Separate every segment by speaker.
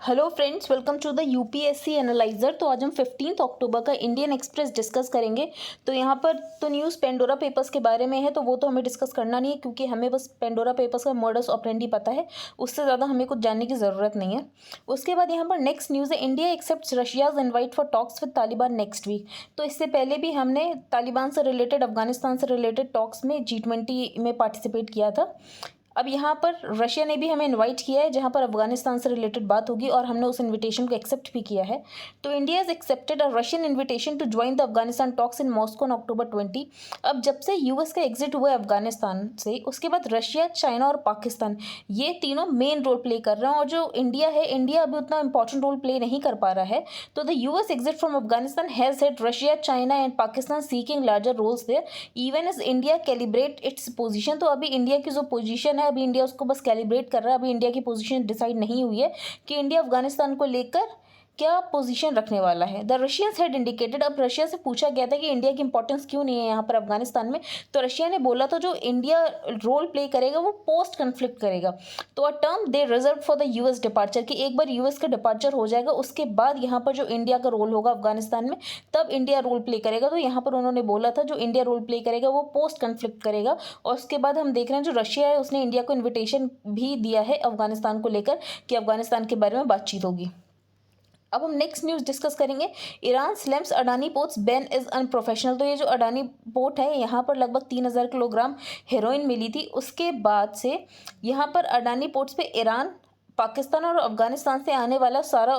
Speaker 1: Hello friends, welcome to the UPSC analyser. तो आज हम 15 अक्टूबर का इंडियन एक्सप्रेस डिस्कस करेंगे। तो यहाँ पर तो न्यूज़ पेंडोरा पेपर्स के बारे में है, तो वो तो हमें डिस्कस करना नहीं है क्योंकि हमें बस पेंडोरा पेपर्स का मॉडस ऑपरेंडी पता है, उससे ज़्यादा हमें कुछ जानने की ज़रूरत नहीं है। उसके बाद यहाँ पर नेक्स्ट न्यूज़ है, India accepts Russia's invite for talks with Taliban next week. तो इससे पहले भी हमने तालिबान से रिलेटेड, अफगानिस्तान से रिलेटेड टॉक्स में G20 में पार्टिसिपेट किया था। अब यहाँ पर रशिया ने भी हमें इनवाइट किया है, जहाँ पर अफगानिस्तान से रिलेटेड बात होगी और हमने उस इनविटेशन को एक्सेप्ट भी किया है। तो India has accepted a Russian invitation to join the Afghanistan talks in Moscow on October 20। अब जब से यूएस का एग्जिट हुआ है अफगानिस्तान से, उसके बाद रशिया, चाइना और पाकिस्तान ये तीनों मेन रोल प्ले कर रहे हैं, और जो इंडिया है, इंडिया अभी उतना इंपॉर्टेंट रोल प्ले नहीं कर पा रहा है। तो the US exit from Afghanistan has head Russia, China and Pakistan seeking larger roles there even as India calibrate its position. तो अभी इंडिया की जो पोजीशन है, अभी इंडिया उसको बस कैलिब्रेट कर रहा है। अभी इंडिया की पोजीशन डिसाइड नहीं हुई है कि इंडिया अफगानिस्तान को लेकर क्या पोजीशन रखने वाला है। द रशियंस हैड इंडिकेटेड, अब रशिया से पूछा गया था कि इंडिया की इंपॉर्टेंस क्यों नहीं है यहाँ पर अफगानिस्तान में, तो रशिया ने बोला था जो इंडिया रोल प्ले करेगा वो पोस्ट कन्फ्लिक्ट करेगा। तो a term they reserve for the US departure, कि एक बार यूएस का डिपार्चर हो जाएगा उसके बाद यहाँ पर जो इंडिया का रोल होगा अफगानिस्तान में, तब इंडिया रोल प्ले करेगा। तो यहाँ पर उन्होंने बोला था जो इंडिया रोल प्ले करेगा वो पोस्ट कन्फ्लिक्ट करेगा। और उसके बाद हम देख रहे हैं जो रशिया है उसने इंडिया को इन्विटेशन भी दिया है अफगानिस्तान को लेकर कि अफगानिस्तान के बारे में बातचीत होगी। अब हम नेक्स्ट न्यूज़ डिस्कस करेंगे, Iran slams Adani ports ban is unprofessional. तो ये जो अडानी पोर्ट है, यहाँ पर लगभग 3000 किलोग्राम हेरोइन मिली थी। उसके बाद से यहाँ पर अडानी पोर्ट्स पे ईरान, पाकिस्तान और अफगानिस्तान से आने वाला सारा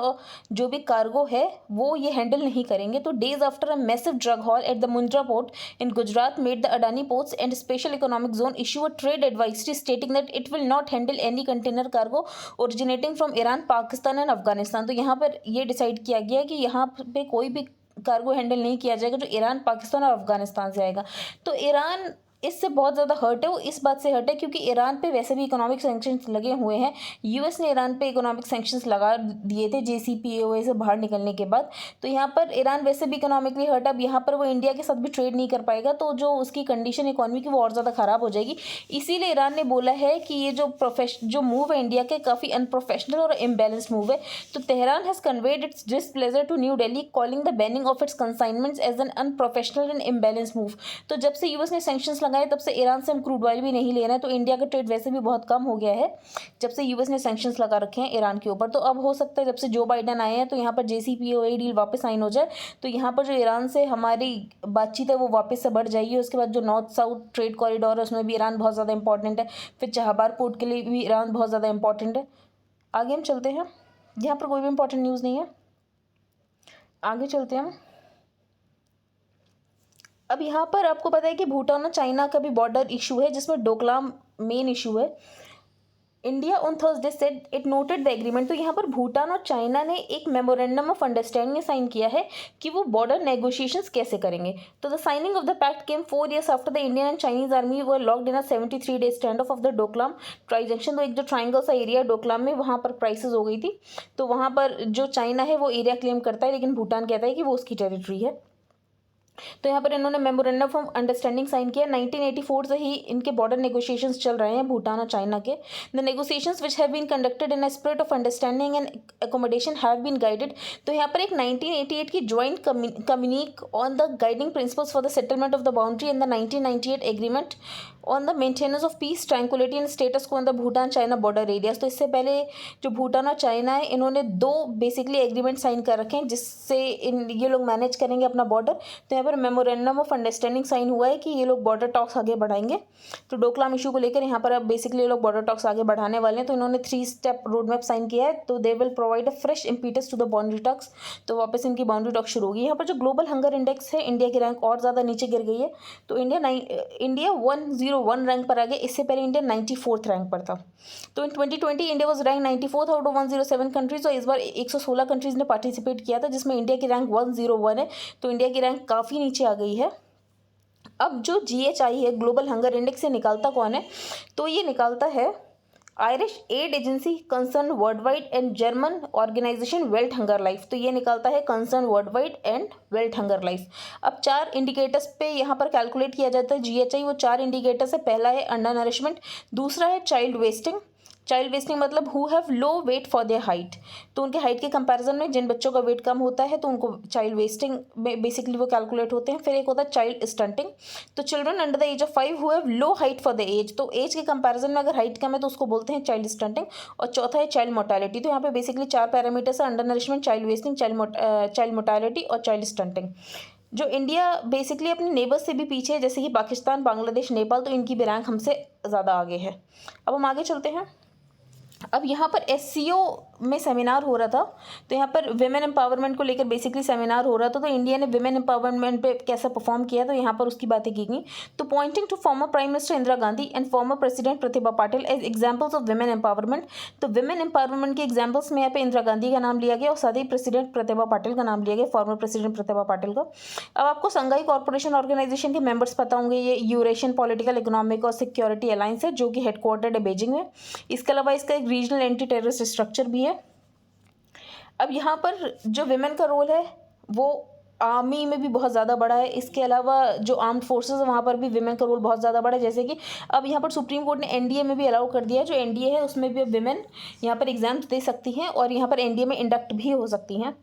Speaker 1: जो भी कार्गो है वो ये हैंडल नहीं करेंगे। तो days after a massive drug hall at the Mundra port in Gujarat made the Adani ports and special economic zone issue a trade advisory stating that it will not handle any container cargo originating from Iran, Pakistan and Afghanistan. तो यहाँ पर ये decide किया गया कि यहाँ पे कोई भी कार्गो हैंडल नहीं किया जाएगा जो ईरान, पाकिस्तान और अफगानिस्तान से आएगा। तो ईरान इससे बहुत ज़्यादा हर्ट है, वो इस बात से हर्ट है क्योंकि ईरान पे वैसे भी इकोनॉमिक सैंक्शंस लगे हुए हैं। यूएस ने ईरान पे इकोनॉमिक सैंक्शंस लगा दिए थे JCPOA से बाहर निकलने के बाद। तो यहाँ पर ईरान वैसे भी इकोनॉमिकली हर्ट, अब यहाँ पर वो इंडिया के साथ भी ट्रेड नहीं कर पाएगा, तो जो उसकी कंडीशन इकोनॉमी की वो और ज़्यादा ख़राब हो जाएगी। इसीलिए ईरान ने बोला है कि ये जो मूव है इंडिया के, काफ़ी अनप्रोफेशनल और इम्बेलेंस्ड मूव है। तो Tehran has conveyed its displeasure to New Delhi calling the banning of its consignments as an unprofessional and imbalance move. तो जब से यूएस ने सैंक्शंस लगाए तब से ईरान से हम क्रूड ऑयल भी नहीं ले रहे हैं, तो इंडिया का ट्रेड वैसे भी बहुत कम हो गया है जब से यूएस ने सैंक्शंस लगा रखे हैं ईरान के ऊपर। तो अब हो सकता है जब से जो बाइडेन आए हैं तो यहाँ पर JCPOA डील वापस साइन हो जाए, तो यहाँ पर जो ईरान से हमारी बातचीत है वो वापस से बढ़ जाएगी। उसके बाद जो नॉर्थ साउथ ट्रेड कॉरिडोर है उसमें भी ईरान बहुत ज़्यादा इंपॉर्टेंट है, फिर चाहबार पोर्ट के लिए भी ईरान बहुत ज़्यादा इंपॉर्टेंट है। आगे हम चलते हैं, यहाँ पर कोई भी इंपॉर्टेंट न्यूज़ नहीं है, आगे चलते हैं हम। अब यहाँ पर आपको पता है कि भूटान और चाइना का भी बॉर्डर इशू है जिसमें डोकलाम मेन इशू है। India on Thursday said it noted the agreement. तो यहाँ पर भूटान और चाइना ने एक मेमोरेंडम ऑफ अंडरस्टैंडिंग साइन किया है कि वो बॉर्डर नेगोशिएशंस कैसे करेंगे। तो the signing of the pact came 4 years after the Indian and Chinese army were locked in a 73 day stand off the Doklam tri junction. तो एक जो ट्राइंगल सा एरिया डोकलाम में, वहाँ पर क्राइसिस हो गई थी। तो वहाँ पर जो चाइना है वो एरिया क्लेम करता है, लेकिन भूटान कहता है कि वो उसकी टेरिटरी है। तो यहाँ पर इन्होंने मेमोरेंडम ऑफ अंडरस्टैंडिंग साइन किया। 1984 से ही इनके बॉर्डर नेगोशिएशंस चल रहे हैं भूटान और चाइना के। The negotiations which have been conducted in a spirit of understanding and accommodation have been guided. तो यहाँ पर एक 1988 की joint communique on the guiding principles for the settlement of the boundary and the 1998 agreement on the maintenance of peace, tranquillity and status quo on the Bhutan China border areas. तो इससे पहले जो भूटान और चाइना है इन्होंने 2 बेसिकली एग्रीमेंट साइन कर रखे हैं जिससे ये लोग मैनेज करेंगे अपना बॉर्डर। तो यहाँ पर मेमोरेंडम ऑफ अंडरस्टैंडिंग साइन हुआ है कि ये लोग बॉर्डर टॉक्स आगे बढ़ाएंगे। तो डोकलाम इशू को लेकर यहाँ पर अब बेसिकली ये लोग बॉर्डर टॉक्स आगे बढ़ाने वाले हैं। तो इन्होंने 3 स्टेप रोड मैप साइन किया है। तो they will provide a fresh impetus to the boundary talks. तो वापस इनकी बाउंड्री टॉक्स शुरू होगी। यहाँ पर जो ग्लोबल हंगर इंडेक्स है, इंडिया की रैंक और ज़्यादा नीचे गिर गई है। तो इंडिया 101 रैंक पर आ गया। इससे पहले इंडिया 94th रैंक पर था। तो इन 2020 India was rank 94th out of 107 countries. और इस बार 116 कंट्रीज ने पार्टिसिपेट किया था जिसमें इंडिया की रैंक 101 है। तो इंडिया की रैंक काफ़ी नीचे आ गई है। अब जो GHI है, ग्लोबल हंगर इंडेक्स, से निकालता कौन है? तो ये निकालता है Irish aid agency Concern Worldwide and German organisation Welthungerhilfe. तो ये निकालता है Concern Worldwide and Welthungerhilfe. अब 4 इंडिकेटर्स पे यहाँ पर कैलकुलेट किया जाता है GHI। वो 4 इंडिकेटर्स है। पहला है अंडर नरिशमेंट, दूसरा है चाइल्ड वेस्टिंग, चाइल्ड वेस्टिंग मतलब who have low weight for their height, तो उनके हाइट के कंपैरिजन में जिन बच्चों का वेट कम होता है तो उनको चाइल्ड वेस्टिंग में बेसिकली वो कैलकुलेट होते हैं। फिर एक होता है चाइल्ड स्टंटिंग, तो children under the age of 5 who have low height for the age, तो एज के कंपैरिजन में अगर हाइट कम है तो उसको बोलते हैं चाइल्ड स्टंटिंग। और चौथा है चाइल्ड मोर्टेलिटी, तो यहाँ पे बेसिकली 4 पैरामीटर्स है, under nourishment, child wasting, child mortality और चाइल्ड स्टंटिंग। जो इंडिया बेसिकली अपने नेबर्स से भी पीछे है, जैसे कि पाकिस्तान, बांग्लादेश, नेपाल, तो इनकी भी रैंक हमसे ज़्यादा आगे है। अब हम आगे चलते हैं। अब यहाँ पर एससीओ में सेमिनार हो रहा था, तो यहाँ पर विमेन एम्पावरमेंट को लेकर बेसिकली सेमिनार हो रहा था, तो इंडिया ने विमेन एम्पावरमेंट पे कैसा परफॉर्म किया, तो यहाँ पर उसकी बातें की गई। तो pointing to former prime minister Indira Gandhi and former president Pratibha Patil as examples of women empowerment, तो विमेन एम्पावरमेंट के एग्जाम्पल्स में यहाँ पे इंदिरा गांधी का नाम लिया गया और साथ ही प्रेसिडेंट प्रतिभा पाटिल का नाम लिया गया, फॉर्मर प्रेसिडेंट प्रतिभा पाटिल का। अब आपको संघाई कॉर्पोरेशन ऑर्गेनाइजेशन के मेंबर्स पता होंगे, ये यूरेशियन पॉलिटिकल, इकोनॉमिक और सिक्योरिटी अलायंस है जो कि हेडक्वार्टर्ड है बीजिंग में। इसके अलावा इसका एक रीजनल एंटी टेररिस्ट स्ट्रक्चर भी है। अब यहाँ पर जो विमेन का रोल है वो आर्मी में भी बहुत ज़्यादा बड़ा है, इसके अलावा जो आर्म्ड फोर्सेस है वहाँ पर भी विमेन का रोल बहुत ज़्यादा बड़ा है। जैसे कि अब यहाँ पर सुप्रीम कोर्ट ने एनडीए में भी अलाउ कर दिया है, जो एनडीए है उसमें भी अब विमेन यहाँ पर एग्जाम्स दे सकती हैं और यहाँ पर एनडीए में इंडक्ट भी हो सकती हैं।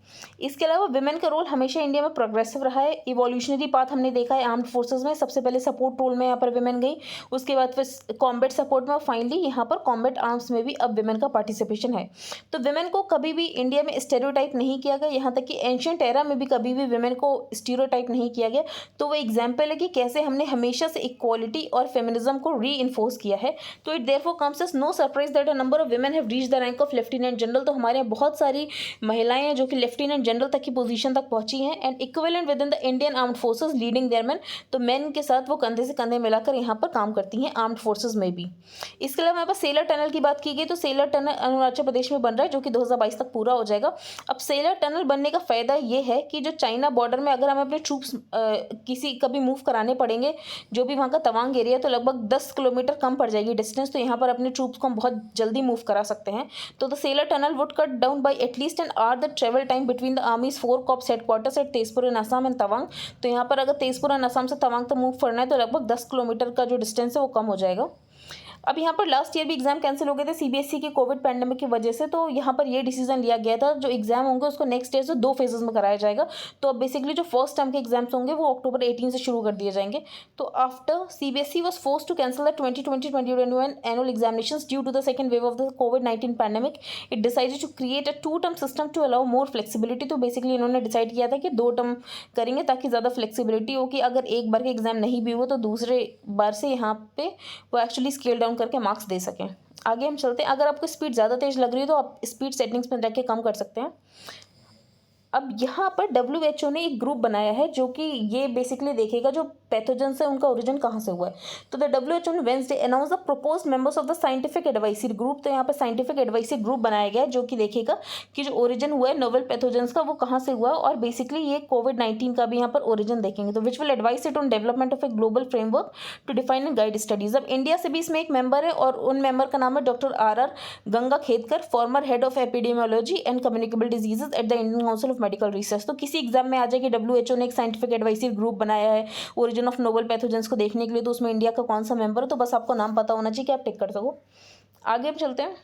Speaker 1: इसके अलावा विमेन का रोल हमेशा इंडिया में प्रोग्रेसिव रहा है, इवोल्यूशनरी पाथ हमने देखा है आर्म्ड फोर्सेज में। सबसे पहले सपोर्ट रोल में यहाँ पर विमेन गई, उसके बाद फिर कॉम्बैट सपोर्ट में और फाइनली यहाँ पर कॉम्बैट आर्म्स में भी अब विमेन का पार्टिसिपेशन है। तो विमेन को कभी भी इंडिया में स्टेरियोटाइप नहीं किया गया, यहाँ तक कि एंशिएंट एरा में भी कभी भी विमेन को स्टीरियोटाइप नहीं किया गया। तो वो एग्जाम्पल है कि कैसे हमने हमेशा से इक्वालिटी और फेमिनिज्म को रीइंफोर्स किया है। तो it therefore comes as no surprise that a number of women have reached the rank of lieutenant general, तो हमारे यहाँ बहुत सारी महिलाएं हैं जो कि लेफ्टिनेंट जनरल तक की पोजीशन तक पहुंची हैं and equivalent within the Indian armed forces leading their men, तो मैन के साथ वो कंधे से कंधे मिलाकर यहाँ पर काम करती हैं आर्म्ड फोर्सेज में भी। इसके अलावा यहाँ पर सेलर टनल की बात की गई, तो सेलर टनल अरुणाचल प्रदेश में बन रहा है जो कि 2022 तक पूरा हो जाएगा। अब सेलर टनल बनने का फायदा ये है कि जो चाइना बॉर्डर में अगर हमें अपने ट्रूप्स किसी कभी मूव कराने पड़ेंगे, जो भी वहाँ का तवांग एरिया, तो लगभग 10 किलोमीटर कम पड़ जाएगी डिस्टेंस, तो यहाँ पर अपने ट्रूप्स को हम बहुत जल्दी मूव करा सकते हैं। तो the Sela tunnel would cut down by at least an hour the travel time between the army's 4 corps headquarters at Tezpur in Assam and Tawang, तो यहाँ पर अगर तेजपुर एंड असम से तवांग तक मूव करना है तो लगभग 10 किलोमीटर का जो डिस्टेंस है वो कम हो जाएगा। अब यहाँ पर लास्ट ईयर भी एग्जाम कैंसिल हो गए थे सीबीएसई के कोविड पैंडेमिक की वजह से, तो यहाँ पर ये डिसीजन लिया गया था जो एग्जाम होंगे उसको नेक्स्ट ईयर से 2 फेजेस में कराया जाएगा। तो अब बेसिकली जो फर्स्ट टर्म के एग्जाम्स होंगे वो अक्टूबर 18 से शुरू कर दिए जाएंगे। तो after CBSE was forced to cancel the 2020-2021 annual examinations due to the second wave of the कोविड-19 pandemic, it decided to create a 2 term system to allow more flexibility. तो बेसिकली इन्होंने डिसाइड किया था कि 2 टर्म करेंगे ताकि ज़्यादा flexibility हो कि अगर एक बार के एग्जाम नहीं भी हुआ तो दूसरे बार से यहाँ पे वो एक्चुअली स्केल डाउन करके मार्क्स दे सकें। आगे हम चलते हैं। अगर आपको स्पीड ज़्यादा तेज लग रही है तो आप स्पीड सेटिंग्स में जाके कम कर सकते हैं। अब यहाँ पर WHO ने एक ग्रुप बनाया है जो कि ये बेसिकली देखेगा जो पैथोजेंस है उनका ओरिजिन कहाँ से हुआ है। तो द WHO ने Wednesday announce the proposed members of the scientific advisory group, तो यहाँ पर साइंटिफिक एडवाइजरी ग्रुप बनाया गया है जो कि देखेगा कि जो ओरिजिन हुआ है नोवेल पैथोजेंस का वो कहाँ से हुआ है, और बेसिकली ये कोविड-19 का भी यहाँ पर ओरिजिन देखेंगे। तो which will advise it on development of a global framework to define and guide studies. अब इंडिया से भी इसमें एक मेंबर है और उन मेंबर का नाम है doctor RR Gangakhedkar, farmer head of epidemiology and communicable diseases at the Indian council of medical research. तो किसी एग्जाम में आ जाए कि WHO ने एक साइंटिफिक एडवाइजरी ग्रुप बनाया है ओरिजिन ऑफ नोवेल पैथोजेंस को देखने के लिए, तो उसमें इंडिया का कौन सा मेंबर है, तो बस आपको नाम पता होना चाहिए कि आप टिक कर सको। आगे हम चलते हैं।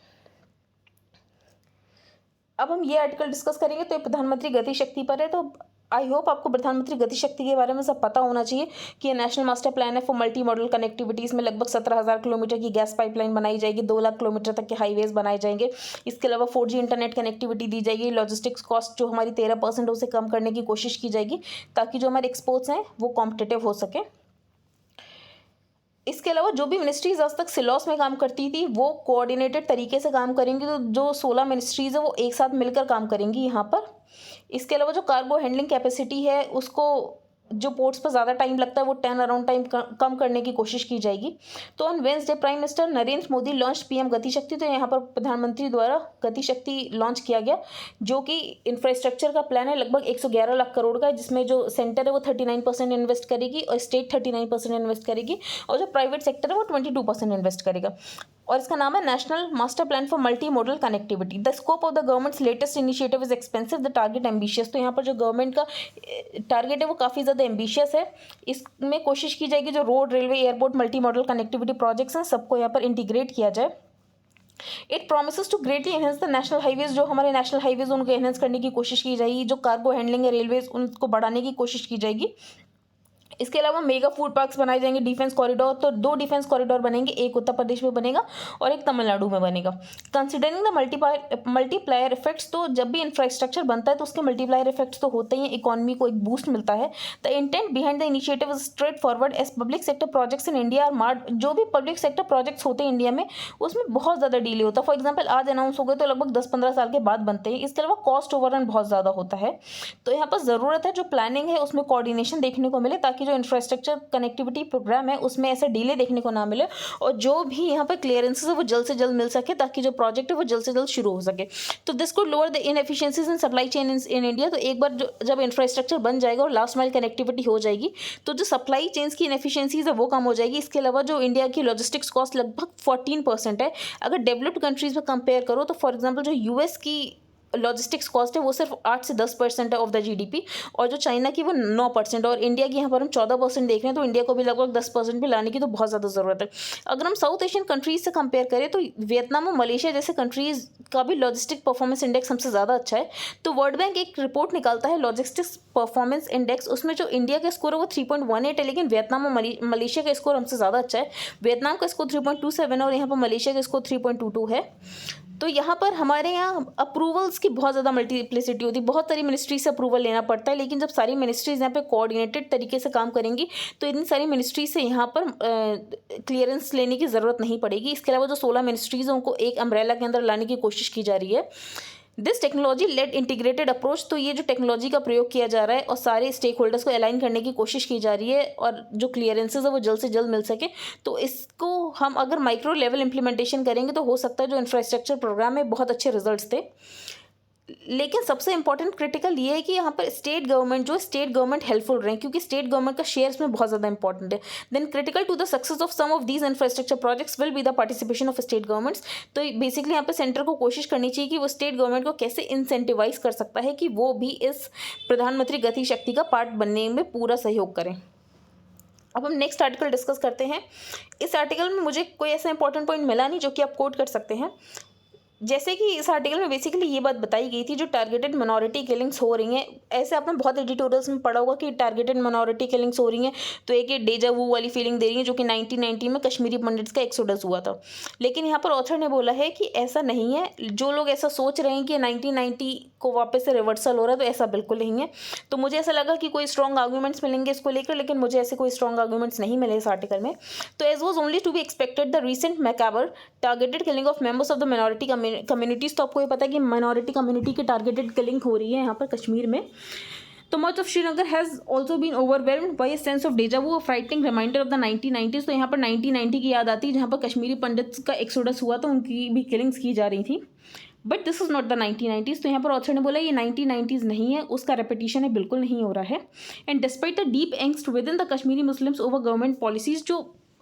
Speaker 1: अब हम ये आर्टिकल डिस्कस करेंगे तो ये प्रधानमंत्री गति शक्ति पर है। तो आई होप आपको प्रधानमंत्री गति शक्ति के बारे में सब पता होना चाहिए कि ये नेशनल मास्टर प्लान है फॉर मल्टी मॉडल कनेक्टिविटी। इसमें लगभग 17,000 किलोमीटर की गैस पाइपलाइन बनाई जाएगी, 2 लाख किलोमीटर तक के हाईवेज बनाए जाएंगे। इसके अलावा 4G इंटरनेट कनेक्टिविटी दी जाएगी। लॉजिस्टिक्स कॉस्ट जो हमारी 13% उसे कम करने की कोशिश की जाएगी ताकि जो हमारे एक्सपोर्ट्स हैं वो कॉम्पिटिटिव हो सके। इसके अलावा जो भी मिनिस्ट्रीज आज तक सिलॉस में काम करती थी वो कोऑर्डिनेटेड तरीके से काम करेंगी, तो जो 16 मिनिस्ट्रीज है वो एक साथ मिलकर काम करेंगी यहाँ पर। इसके अलावा जो कार्गो हैंडलिंग कैपेसिटी है उसको जो पोर्ट्स पर ज़्यादा टाइम लगता है वो टर्न अराउंड टाइम कम करने की कोशिश की जाएगी। तो on Wednesday prime minister Narendra Modi launch PM गति शक्ति, तो यहाँ पर प्रधानमंत्री द्वारा गति शक्ति लॉन्च किया गया जो कि इंफ्रास्ट्रक्चर का प्लान है लगभग 111 लाख करोड़ का, जिसमें जो सेंटर है वो 39% इन्वेस्ट करेगी और स्टेट 39% इन्वेस्ट करेगी और जो प्राइवेट सेक्टर है वो 22% इन्वेस्ट करेगा। और इसका नाम है national master plan for multi modal connectivity. The scope of the governments latest initiative is expensive, the target ambitious. तो यहाँ पर जो गवर्नमेंट का टारगेट है वो काफ़ी ज़्यादा एम्बिशियस है। इसमें कोशिश की जाएगी जो road, railway, airport, multi modal connectivity projects हैं सबको यहाँ पर इंटीग्रेट किया जाए। It promises to greatly enhance the national highways, जो हमारे नेशनल हाईवेज उनको एनहेंस करने की कोशिश की जाएगी, जो कार्गो हैंडलिंग है रेलवेज उनको बढ़ाने की कोशिश की जाएगी। इसके अलावा मेगा फूड पार्क्स बनाए जाएंगे, डिफेंस कॉरिडोर, तो 2 डिफेंस कॉरिडोर बनेंगे, एक उत्तर प्रदेश में बनेगा और एक तमिलनाडु में बनेगा। कंसिडरिंग द मल्टीप्लायर इफेक्ट्स, तो जब भी इंफ्रास्ट्रक्चर बनता है तो उसके मल्टीप्लायर इफेक्ट्स तो होते ही हैं, इकोनॉमी को एक बूस्ट मिलता है। The intent behind the initiative is straightforward, as public sector projects in India are marred, जो भी पब्लिक सेक्टर प्रोजेक्ट्स होते हैं इंडिया में उसमें बहुत ज़्यादा डिले होता है। फॉर एग्जाम्पल आज अनाउंस हो गए तो लगभग 10-15 साल के बाद बनते हैं। इसके अलावा कॉस्ट ओवररन बहुत ज़्यादा होता है, तो यहाँ पर ज़रूरत है जो प्लानिंग है उसमें कोऑर्डिनेशन देखने को मिले, ताकि जो इंफ्रास्ट्रक्चर कनेक्टिविटी प्रोग्राम है उसमें ऐसा डिले देखने को ना मिले, और जो भी यहाँ पर क्लियरेंसेस है वो जल्द से जल्द मिल सके, ताकि जो प्रोजेक्ट है वो जल्द से जल्द शुरू हो सके। तो this could lower the inefficiencies in supply chain in India. तो एक बार जब इंफ्रास्ट्रक्चर बन जाएगा और लास्ट माइल कनेक्टिविटी हो जाएगी तो जो सप्लाई चेन्स की इनएफिशिएंसीज है वो कम हो जाएगी। इसके अलावा जो इंडिया की लॉजिस्टिक्स कॉस्ट लगभग 14% है। अगर डेवलप्ड कंट्रीज में कंपेयर करो तो फॉर एग्जाम्पल जो यूएस की लॉजिस्टिक्स कॉस्ट है वो सिर्फ 8 से 10% है ऑफ द जीडीपी, और जो चाइना की वो 9%, और इंडिया की यहाँ पर हम 14% देख रहे हैं, तो इंडिया को भी लगभग 10% भी लाने की तो बहुत ज़्यादा ज़रूरत है। अगर हम साउथ एशियन कंट्रीज से कंपेयर करें तो वियतनाम और मलेशिया जैसे कंट्रीज का भी लॉजिस्टिक परफॉर्मेंस इंडेक्स हमसे ज़्यादा अच्छा है। तो वर्ल्ड बैंक एक रिपोर्ट निकालता है लॉजिस्टिक्स परफॉर्मेंस इंडेक्स, उसमें जो इंडिया का स्कोर है वो 3.18 है, लेकिन वियतनाम और मलेशिया का स्कोर हमसे ज़्यादा अच्छा है। वियतनाम का स्कोर 3.27 है और यहाँ पर मलेशिया का स्कोर 3.22 है। तो यहाँ पर हमारे यहाँ अप्रूवल्स की बहुत ज़्यादा मल्टीप्लिसिटी होती है, बहुत सारी मिनिस्ट्री से अप्रूवल लेना पड़ता है, लेकिन जब सारी मिनिस्ट्रीज यहाँ पे कोऑर्डिनेटेड तरीके से काम करेंगी तो इतनी सारी मिनिस्ट्री से यहाँ पर क्लियरेंस लेने की ज़रूरत नहीं पड़ेगी। इसके अलावा जो 16 मिनिस्ट्रीज हैं उनको एक अम्ब्रेला के अंदर लाने की कोशिश की जा रही है। This technology led integrated approach, तो ये जो टेक्नोलॉजी का प्रयोग किया जा रहा है और सारे स्टेक होल्डर्स को अलाइन करने की कोशिश की जा रही है, और जो क्लियरेंसेज है वो जल्द से जल्द मिल सके, तो इसको हम अगर माइक्रो लेवल इंप्लीमेंटेशन करेंगे तो हो सकता है जो इंफ्रास्ट्रक्चर प्रोग्राम में बहुत अच्छे रिजल्ट्स थे। लेकिन सबसे इंपॉर्टेंट क्रिटिकल ये है कि यहाँ पर स्टेट गवर्नमेंट हेल्पफुल रहें, क्योंकि स्टेट गवर्नमेंट का शेयर इसमें बहुत ज़्यादा इंपॉर्टेंट है। Then critical to the success of some of these infrastructure projects will be the participation of state governments. तो बेसिकली यहाँ पे सेंटर को कोशिश करनी चाहिए कि वो स्टेट गवर्नमेंट को कैसे इंसेंटिवाइज कर सकता है कि वो भी इस प्रधानमंत्री गति शक्ति का पार्ट बनने में पूरा सहयोग करें। अब हम नेक्स्ट आर्टिकल डिस्कस करते हैं। इस आर्टिकल में मुझे कोई ऐसा इंपॉर्टेंट पॉइंट मिला नहीं जो कि आप कोट कर सकते हैं। जैसे कि इस आर्टिकल में बेसिकली ये बात बताई गई थी जो टारगेटेड मिनॉरिटी किलिंग्स हो रही हैं, ऐसे आपने बहुत एडिटोरियल्स में पढ़ा होगा कि टारगेटेड मिनॉरिटी किलिंग्स हो रही हैं, तो एक ये डेजा वू वाली फीलिंग दे रही है जो कि 1990 में कश्मीरी पंडित्स का एक्सोडस हुआ था। लेकिन यहाँ पर ऑथर ने बोला है कि ऐसा नहीं है। जो लोग ऐसा सोच रहे हैं कि 1990 को वापस से रिवर्सल हो रहा है, तो ऐसा बिल्कुल नहीं है। तो मुझे ऐसा लगा कि कोई स्ट्रॉन्ग आर्ग्यूमेंट्स मिलेंगे इसको लेकर, लेकिन मुझे ऐसे कोई स्ट्रॉन्ग आर्ग्यूमेंट्स नहीं मिले इस आर्टिकल में। तो as was only to be expected the recent macabre targeted killing of members of the minority communities. तो आपको ये पता है कि माइनॉरिटी कम्युनिटी की टारगेटेड किलिंग हो रही है यहाँ पर कश्मीर में। तो much of Srinagar has also been overwhelmed by a sense of deja vu, frightening reminder of the 1990s। तो यहाँ पर 1990 की याद आती है जहाँ पर कश्मीरी पंडित्स का एक्सोडस हुआ, तो उनकी भी किलिंग्स की जा रही थी। But this is not the 1990s। तो यहाँ पर ऑथर ने बोला ये 1990s नहीं है, उसका रेपिटेशन है, बिल्कुल नहीं हो रहा है। And despite the deep angst with in the Kashmiri Muslims over government policies, जो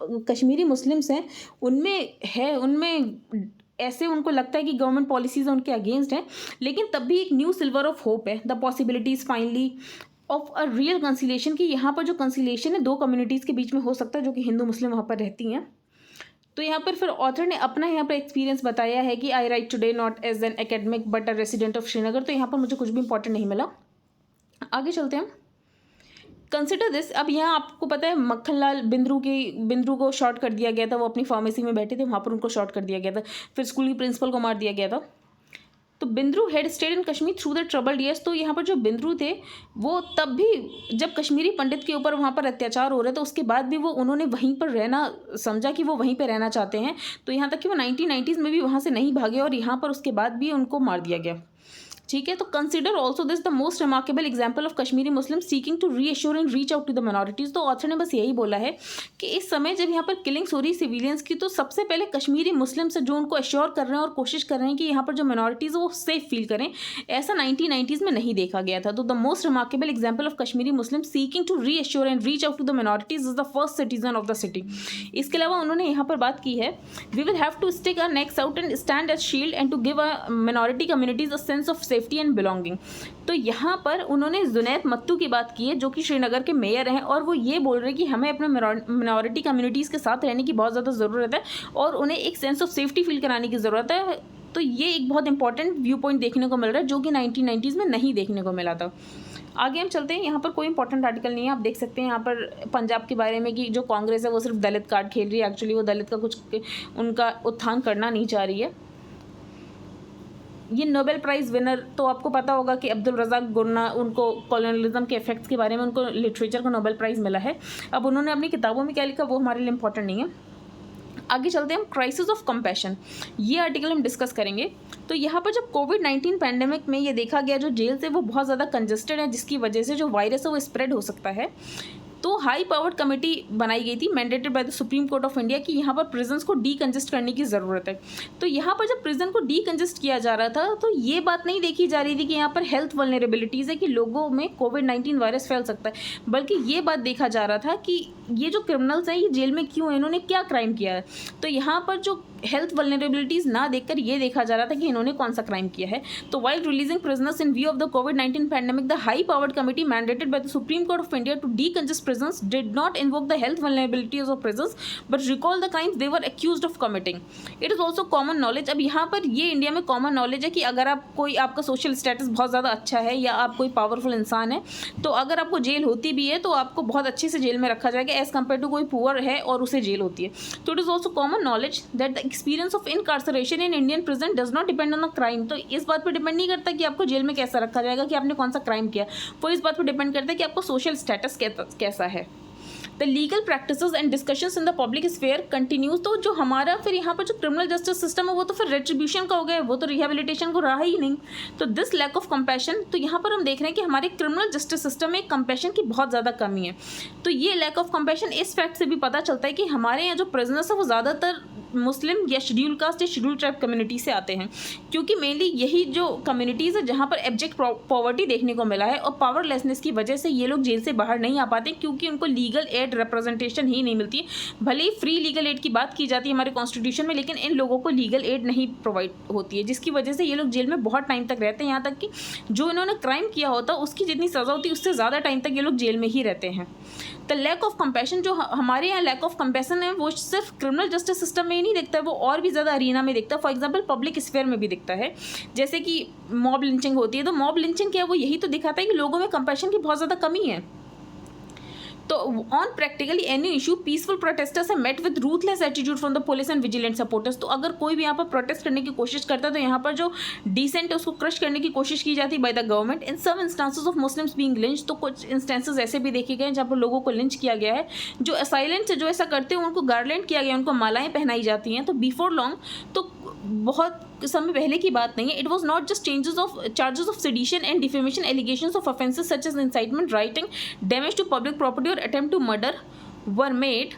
Speaker 1: कश्मीरी मुस्लिम्स हैं उनमें ऐसे उनको लगता है कि गवर्नमेंट पॉलिसीज उनके अगेंस्ट हैं, लेकिन तब भी एक न्यू सिल्वर ऑफ होप है, the possibilities finally of a real conciliation, कि यहाँ पर जो कंसिलेशन है 2 कम्युनिटीज़ के बीच में हो सकता है जो कि हिंदू मुस्लिम वहाँ पर रहती हैं। तो यहाँ पर फिर ऑथर ने अपना यहाँ पर एक्सपीरियंस बताया है कि I write today not as an academic but a resident of Srinagar. तो यहाँ पर मुझे कुछ भी इंपॉर्टेंट नहीं मिला। आगे चलते हैं। Consider this. अब यहाँ आपको पता है मक्खनलाल बिंद्रू को शॉर्ट कर दिया गया था, वो अपनी फार्मेसी में बैठे थे, वहाँ पर उनको शॉर्ट कर दिया गया था, फिर स्कूल की प्रिंसिपल को मार दिया गया था। तो Bindroo head stayed in Kashmir through the troubled years. तो यहाँ पर जो बिंद्रू थे वो तब भी जब कश्मीरी पंडित के ऊपर वहाँ पर अत्याचार हो रहे थे उसके बाद भी उन्होंने वहीं पर रहना समझा कि वो वहीं पर रहना चाहते हैं। तो यहाँ तक कि वो 1990s में भी वहाँ से नहीं भागे और यहाँ पर उसके बाद भी उनको मार दिया गया। ठीक है। तो consider also this the most remarkable example of Kashmiri Muslim seeking to reassure and reach out to the minorities. तो ऑथर ने बस यही बोला है कि इस समय जब यहाँ पर किलिंग्स हो रही सिविलियंस की, तो सबसे पहले कश्मीरी मुस्लिम्स जो उनको एश्योर कर रहे हैं और कोशिश कर रहे हैं कि यहाँ पर जो मिनॉरिटीज़ वो सेफ फील करें। ऐसा 1990s में नहीं देखा गया था। तो the most remarkable example of Kashmiri Muslim seeking to reassure and reach out to the minorities is the first citizen of the city. इसके अलावा उन्होंने यहाँ पर बात की है, we will have to stick our necks out and stand as shield and to give a minority communities a sense of safety safety and belonging. तो यहाँ पर उन्होंने जुनैद मत्तू की बात की है, जो कि श्रीनगर के मेयर हैं, और वो ये बोल रहे हैं कि हमें अपने मिनॉरिटी कम्युनिटीज़ के साथ रहने की बहुत ज़्यादा ज़रूरत है और उन्हें एक सेंस ऑफ सेफ्टी फील कराने की ज़रूरत है। तो ये एक बहुत इंपॉर्टेंट व्यू पॉइंट देखने को मिल रहा है, जो कि 1990s में नहीं देखने को मिला था। आगे हम चलते हैं। यहाँ पर कोई इंपॉर्टेंट आर्टिकल नहीं है, आप देख सकते हैं यहाँ पर पंजाब के बारे में कि जो कांग्रेस है वो सिर्फ दलित कार्ड खेल रही है। एक्चुअली वो दलित का कुछ उनका उत्थान करना नहीं चाह रही है। ये नोबेल प्राइज़ विनर तो आपको पता होगा कि अब्दुल रज़ाक गुरना, उनको कॉलोनियलिज्म के इफेक्ट्स के बारे में उनको लिटरेचर का नोबेल प्राइज़ मिला है। अब उन्होंने अपनी किताबों में क्या लिखा वो हमारे लिए इंपॉर्टेंट नहीं है। आगे चलते हैं हम। क्राइसिस ऑफ कंपैशन, ये आर्टिकल हम डिस्कस करेंगे। तो यहाँ पर जब कोविड-19 पैंडेमिक में ये देखा गया जो जेल्स है वो बहुत ज़्यादा कंजेस्टेड है, जिसकी वजह से जो वायरस है वो स्प्रेड हो सकता है। तो हाई पावर्ड कमेटी बनाई गई थी mandated by the Supreme Court of India कि यहाँ पर प्रिजन्स को डीकंजेस्ट करने की ज़रूरत है। तो यहाँ पर जब प्रिजन को डीकंजेस्ट किया जा रहा था तो ये बात नहीं देखी जा रही थी कि यहाँ पर हेल्थ वल्नरेबिलिटीज़ है कि लोगों में कोविड-19 वायरस फैल सकता है, बल्कि ये बात देखा जा रहा था कि ये जो क्रिमिनल्स हैं ये जेल में क्यों हैं, इन्होंने क्या क्राइम किया है। तो यहाँ पर जो हेल्थ वल्नरेबिलिटीज़ ना देखकर ये देखा जा रहा था कि इन्होंने कौन सा क्राइम किया है। तो while releasing prisoners in view of the कोविड-19 pandemic, the high powered committee mandated by the Supreme Court of India to decongest prisons did not invoke the health vulnerabilities of prisons but recall the crimes they were accused of committing. It is also common knowledge, अब यहाँ पर ये India में common knowledge है कि अगर आप कोई, आपका सोशल स्टेटस बहुत ज़्यादा अच्छा है या आप कोई पावरफुल इंसान है, तो अगर आपको जेल होती भी है तो आपको बहुत अच्छे से जेल में रखा जाएगा एज़ कम्पेयर टू कोई पुअर है और उसे जेल होती है। तो it is also common knowledge that the experience of इनकार्सरेशन in Indian prison does not depend on the crime. तो इस बात पर डिपेंड नहीं करता कि आपको जेल में कैसा रखा जाएगा, कि आपने कौन सा क्राइम किया, वो इस बात पर डिपेंड करता है कि आपको सोशल स्टेटस कैसा है। The legal practices and discussions in the public sphere continues. तो जो हमारा फिर यहाँ पर जो क्रिमिनल जस्टिस सिस्टम है वो तो फिर रेट्रीब्यूशन का हो गया, वो तो रिहेबिलिटेशन को रहा ही नहीं। तो दिस लैक ऑफ कंपैशन, तो यहाँ पर हम देख रहे हैं कि हमारे क्रिमिनल जस्टिस सिस्टम में कंपैशन की बहुत ज़्यादा कमी है। तो ये लैक ऑफ कंपैशन इस फैक्ट से भी पता चलता है कि हमारे यहाँ जो प्रिजनर्स है वो ज़्यादातर मुस्लिम या शेड्यूल कास्ट या शेड्यूल ट्राइब कम्युनिटी से आते हैं, क्योंकि मेनली यही जो कम्युनिटीज़ है जहाँ पर एब्जेक्ट पॉवर्टी देखने को मिला है और पावरलेसनेस की वजह से ये लोग जेल से बाहर नहीं आ पाते, क्योंकि उनको लीगल एड रिप्रेजेंटेशन ही नहीं मिलती। भले ही फ्री लीगल एड की बात की जाती है हमारे कॉन्स्टिट्यूशन में, लेकिन इन लोगों को लीगल एड नहीं प्रोवाइड होती है, जिसकी वजह से ये लोग जेल में बहुत टाइम तक रहते हैं। यहाँ तक कि जो इन्होंने क्राइम किया होता उसकी जितनी सज़ा होती है उससे ज़्यादा टाइम तक ये लोग जेल में ही रहते हैं। द लैक ऑफ कंपैशन, जो हमारे यहाँ लैक ऑफ कंपैशन है वो सिर्फ क्रिमिनल जस्टिस सिस्टम में ही नहीं दिखता है, वो और भी ज़्यादा अरीना में दिखता है। फॉर एग्जांपल पब्लिक स्फेयर में भी दिखता है, जैसे कि मॉब लिंचिंग होती है। तो मॉब लिंचिंग क्या है, वो यही तो दिखाता है कि लोगों में कंपैशन की बहुत ज़्यादा कमी है। तो on practically any issue peaceful protesters है met with ruthless attitude from the police and vigilante supporters. तो अगर कोई भी यहाँ पर प्रोटेस्ट करने की कोशिश करता है तो यहाँ पर जो डिसेंट है उसको क्रश करने की कोशिश की जाती है by the government. In some instances of Muslims being lynch, तो कुछ इंस्टेंसेस ऐसे भी देखे गए जहाँ पर लोगों को लिंच किया गया है। जो असाइलेंट से जो ऐसा करते हैं उनको गार्लैंड किया गया, उनको मालाएं पहनाई जाती हैं। तो बिफोर लॉन्ग, तो बहुत समय पहले की बात नहीं है, it was not just charges of sedition and defamation allegations of offences such as incitement, rioting, damage to public property और attempt to murder were made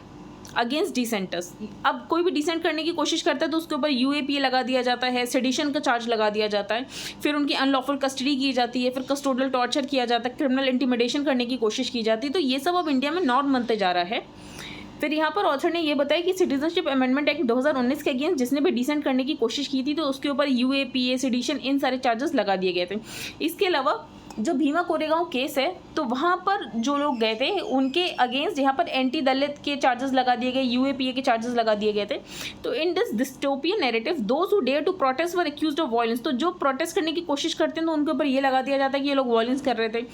Speaker 1: against dissenters. अब कोई भी डिसेंट करने की कोशिश करता है तो उसके ऊपर UAPA लगा दिया जाता है, सेडिशन का चार्ज लगा दिया जाता है, फिर उनकी अनलॉफुल कस्टडी की जाती है, फिर कस्टोडियल टॉर्चर किया जाता है, क्रिमिनल इंटिमिडेशन करने की कोशिश की जाती है। तो ये सब अब इंडिया में नॉर्म बनते जा रहा है। फिर यहाँ पर ऑथर ने ये बताया कि सिटीजनशिप अमेंडमेंट एक्ट 2019 के अगेंस्ट जिसने भी डिसेंट करने की कोशिश की थी तो उसके ऊपर UAPA, सेडिशन, इन सारे चार्जेस लगा दिए गए थे। इसके अलावा जो भीमा कोरेगांव केस है तो वहाँ पर जो लोग गए थे उनके अगेंस्ट यहाँ पर एंटी दलित के चार्जेस लगा दिए गए, UAPA के चार्जेस लगा दिए गए थे। तो in this dystopian narrative those who dare to protest were accused of violence. तो जो प्रोटेस्ट करने की कोशिश करते हैं तो उनके ऊपर ये लगा दिया जाता है कि ये लोग वायलेंस कर रहे थे।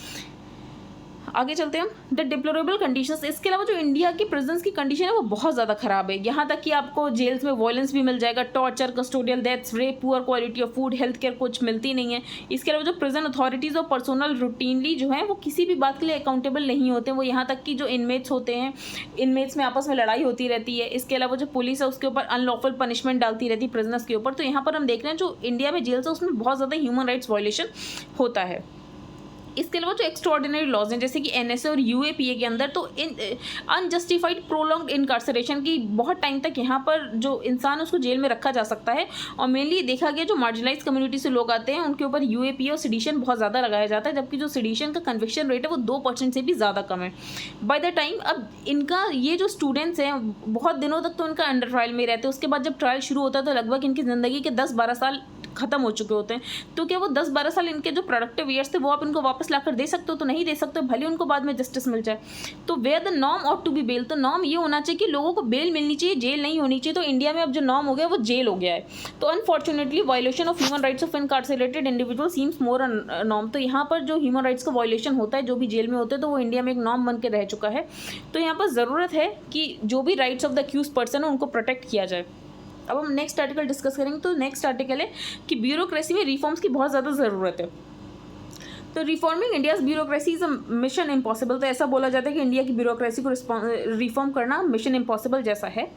Speaker 1: आगे चलते हैं हम। द डिप्लोरेबल कंडीशंस, इसके अलावा जो इंडिया की प्रिजन्स की कंडीशन है वो बहुत ज़्यादा ख़राब है। यहाँ तक कि आपको जेल्स में वायलेंस भी मिल जाएगा, torture, custodial deaths, rape, poor quality of food, health care कुछ मिलती नहीं है। इसके अलावा जो प्रिजन अथॉरिटीज़ और पर्सनल रूटीनली जो है वो किसी भी बात के लिए अकाउंटेबल नहीं होते। वो यहाँ तक कि जो इनमेट्स होते हैं, इनमेट्स में आपस में लड़ाई होती रहती है। इसके अलावा जो पुलिस है उसके ऊपर अनलॉफुल पनिशमेंट डालती रहती है प्रिजनर्स के ऊपर। तो यहाँ पर हम देख रहे हैं जो इंडिया में जेल्स है उसमें बहुत ज़्यादा ह्यूमन राइट्स वायलेशन होता है। इसके अलावा जो एक्स्ट्राऑर्डिनरी लॉज हैं जैसे कि NSA और UAPA के अंदर, तो इन अनजस्टिफाइड प्रोलॉन्ग्ड इनकार्सरेशन की बहुत टाइम तक यहाँ पर जो इंसान उसको जेल में रखा जा सकता है। और मेनली देखा गया जो मार्जिनलाइज कम्युनिटी से लोग आते हैं उनके ऊपर UAPA और सेडिशन बहुत ज़्यादा लगाया जाता है, जबकि जो सेडिशन का कन्विक्शन रेट है वो 2% से भी ज़्यादा कम है बाय द टाइम। अब इनका ये जो स्टूडेंट्स हैं बहुत दिनों तक तो इनका अंडर ट्रायल में रहते हैं, उसके बाद जब ट्रायल शुरू होता है तो लगभग इनकी ज़िंदगी के 10-12 साल खत्म हो चुके होते हैं, तो क्या वो 10-12 साल इनके जो प्रोडक्टिव ईयर्स थे वो आप इनको वापस लाकर दे सकते हो? तो नहीं दे सकते, भले उनको बाद में जस्टिस मिल जाए। तो where the norm ought to be bail, तो नॉर्म ये होना चाहिए कि लोगों को बेल मिलनी चाहिए, जेल नहीं होनी चाहिए। तो इंडिया में अब जो नॉर्म हो गया वो जेल हो गया है। तो unfortunately violation of human rights of incarcerated individual seems more norm. तो यहाँ पर जो ह्यूमन राइट्स का वायलेशन होता है, जो भी जेल में होते हैं, तो वो इंडिया में एक नॉर्म बन के रह चुका है। तो यहाँ पर ज़रूरत है कि जो भी rights of the accused person है उनको प्रोटेक्ट किया जाए। अब हम नेक्स्ट आर्टिकल डिस्कस करेंगे। तो नेक्स्ट आर्टिकल है कि ब्यूरोक्रेसी में रिफॉर्म्स की बहुत ज़्यादा ज़रूरत है। तो reforming India's bureaucracy is a mission impossible. तो ऐसा बोला जाता है कि इंडिया की ब्यूरोक्रेसी को रिफॉर्म करना मिशन इम्पॉसिबल जैसा है।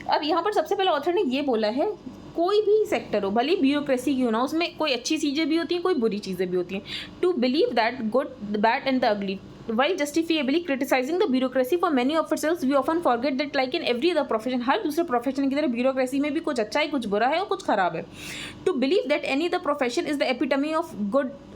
Speaker 1: अब यहाँ पर सबसे पहले ऑथर ने ये बोला है, कोई भी सेक्टर हो, भले ब्यूरोक्रेसी क्यों ना, उसमें कोई अच्छी चीज़ें भी होती हैं, कोई बुरी चीज़ें भी होती हैं। To believe that good, the bad and the ugly, while justifiably criticizing the bureaucracy for many of ourselves, we often forget that like in every other profession, हर दूसरे प्रोफेशन की तरह ब्यूरोक्रेसी में भी कुछ अच्छा है, कुछ बुरा है और कुछ खराब है। To believe that any other profession is the epitome of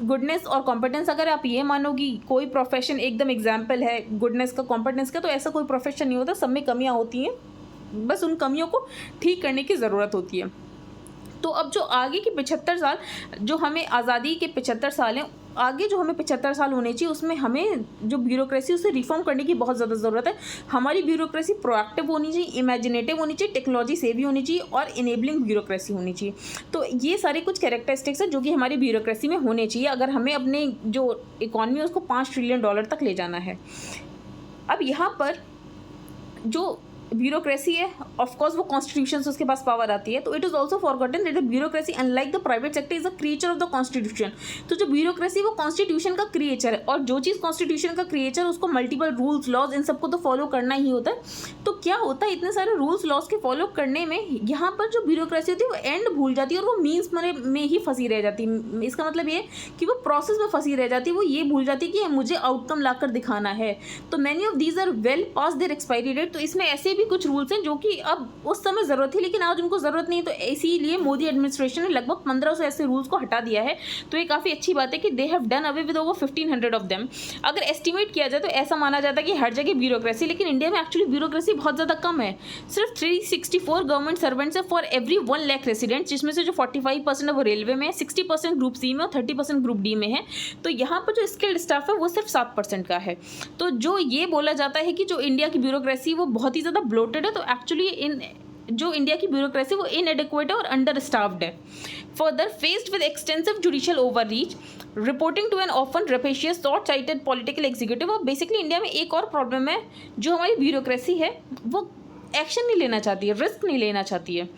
Speaker 1: goodness और competence, अगर आप ये मानोगी कोई प्रोफेशन एकदम एग्जाम्पल है गुडनेस का, कॉम्पिटेंस का, तो ऐसा कोई प्रोफेशन नहीं होता। सब में कमियाँ होती हैं, बस उन कमियों को ठीक करने की ज़रूरत होती है। तो अब जो आगे के 75 साल, जो हमें आज़ादी के 75 साल हैं, आगे जो हमें 75 साल होने चाहिए, उसमें हमें जो ब्यूरोक्रेसी उसे रिफॉर्म करने की बहुत ज़्यादा ज़रूरत है। हमारी ब्यूरोक्रेसी प्रोएक्टिव होनी चाहिए, इमेजिनेटिव होनी चाहिए, टेक्नोलॉजी सेवी होनी चाहिए और इनेबलिंग ब्यूरोक्रेसी होनी चाहिए। तो ये सारे कुछ कैरेक्टरिस्टिक्स हैं जो कि हमारी ब्यूरोक्रेसी में होने चाहिए अगर हमें अपने जो इकॉनमी है उसको $5 ट्रिलियन तक ले जाना है। अब यहाँ पर जो ब्यूरोक्रेसी है, ऑफ कोर्स वो कॉन्स्टिट्यूशन से उसके पास पावर आती है। तो it is also forgotten that the bureaucracy unlike the private sector is a creature of the constitution. तो जो ब्यूरोक्रेसी वो कॉन्स्टिट्यूशन का क्रिएचर है, और जो चीज़ कॉन्स्टिट्यूशन का क्रिएचर, उसको मल्टीपल रूल्स लॉज इन सबको तो फॉलो करना ही होता है। तो क्या होता है, इतने सारे रूल्स लॉज के फॉलो करने में यहाँ पर जो ब्यूरोक्रेसी होती है वो एंड भूल जाती है और वो मीन्स में ही फंसी रह जाती है। इसका मतलब ये कि वो प्रोसेस में फंसी रह जाती है, वो ये भूल जाती है कि मुझे आउटकम ला कर दिखाना है। तो many of these are well past their expiry date. तो इसमें ऐसे भी कुछ रूल्स हैं जो कि अब उस समय ज़रूरत थी लेकिन आज उनको ज़रूरत नहीं है। तो इसीलिए मोदी एडमिनिस्ट्रेशन ने लगभग 1500 ऐसे रूल्स को हटा दिया है। तो ये काफ़ी अच्छी बात है कि they have done away with over 1500 of them. अगर एस्टिमेट किया जाए तो ऐसा माना जाता है कि हर जगह ब्यूरोक्रेसी, लेकिन इंडिया में एक्चुअली ब्यूरोक्रेसी बहुत ज़्यादा कम है। सिर्फ 364 गवर्नमेंट सर्वेंट्स है फॉर एवरी 1 लाख रेसिडेंट्स, जिसमें से जो 45% है वो रेलवे में है, 60% ग्रुप सी में और 30% ग्रुप डी में है। तो यहाँ पर जो स्किल्ड स्टाफ है वो सिर्फ 7% का है। तो जो ये बोला जाता है कि जो इंडिया की ब्यूरोक्रेसी वो बहुत ही ज़्यादा ब्लोटेड है, तो एक्चुअली जो इंडिया की ब्यूरोक्रेसी वो इनएडिक्वेट है और अंडर स्टाफ्ड है। Further, faced with extensive judicial overreach, reporting to an often rapacious short sighted political executive. और बेसिकली इंडिया में एक और प्रॉब्लम है, जो हमारी ब्यूरोक्रेसी है वो एक्शन नहीं लेना चाहती है, रिस्क नहीं लेना चाहती है।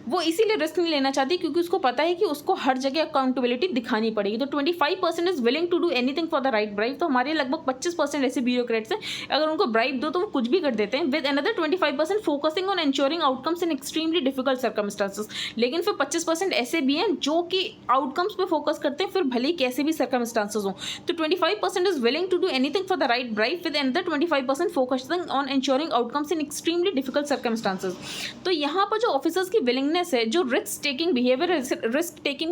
Speaker 1: वो इसीलिए रिस्क नहीं लेना चाहती क्योंकि उसको पता है कि उसको हर जगह अकाउंटेबिलिटी दिखानी पड़ेगी। तो 25% is willing to do anything for the right bribe. तो हमारे लगभग 25% ऐसे ब्यूरोक्रेट्स हैं, अगर उनको ब्राइब दो तो वो कुछ भी कर देते हैं। With another 25% focusing on ensuring outcomes in extremely difficult circumstances. लेकिन फिर 25% ऐसे भी हैं जो कि आउटकम्स पे फोकस करते हैं, फिर भले ही कैसे भी सर्कमस्टांसेस हों। तो 25% is willing to do anything for the right bribe, with another 25% focusing on ensuring outcomes in extremely difficult circumstances. तो यहाँ पर जो ऑफिसर्स की विलिंगनेस है, जो रिस्क टेकिंग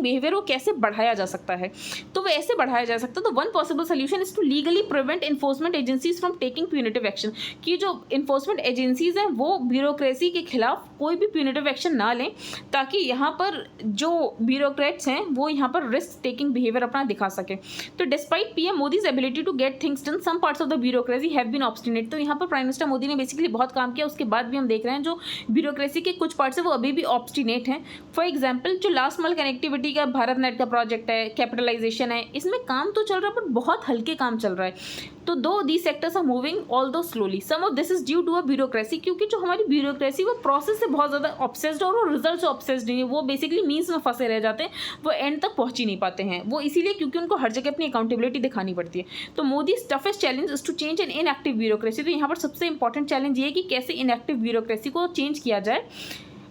Speaker 1: बिहेवियर वो कैसे बढ़ाया जा सकता है, तो वो ऐसे बढ़ाया जा सकता है। तो one possible solution is to legally prevent enforcement agencies from taking punitive action. कि जो इन्फोर्समेंट एजेंसीज हैं वो ब्यूरोक्रेसी के खिलाफ कोई भी प्यूनिटिव एक्शन ना लें, ताकि यहाँ पर जो ब्यूरोक्रेट्स हैं वो यहाँ पर रिस्क टेकिंग बिहेवियर अपना दिखा सके। तो despite PM Modi's ability to get things done, some parts of the bureaucracy have been obstinate. तो यहाँ पर प्राइम मिनिस्टर मोदी ने बेसिकली बहुत काम किया, उसके बाद भी हम देख रहे हैं जो ब्यूरोक्रेसी के कुछ पार्ट्स है वो अभी भी ऑब्स्टिनेट हैं। फॉर एग्जांपल, जो लास्ट माइल कनेक्टिविटी का भारत नेट का प्रोजेक्ट है, कैपिटलाइजेशन है, इसमें काम तो चल रहा है पर बहुत हल्के काम चल रहा है। तो though the sectors are moving although slowly, some of this is due to a bureaucracy, क्योंकि जो हमारी ब्यूरोक्रेसी वो प्रोसेस से बहुत ज़्यादा ऑब्सेस्ड और वो रिजल्ट से ऑब्सेस्ड नहीं है। वो बेसिकली मीन्स में फंसे रह जाते हैं, वो एंड तक पहुँच ही नहीं पाते हैं। वो इसीलिए क्योंकि उनको हर जगह अपनी अकाउंटेबिलिटी दिखानी पड़ती है। तो Modi toughest challenge is to change an inactive bureaucracy. तो यहाँ पर सबसे इंपॉर्टेंट चैलेंज ये है कि कैसे इनएक्टिव ब्यूरोक्रेसी को चेंज किया जाए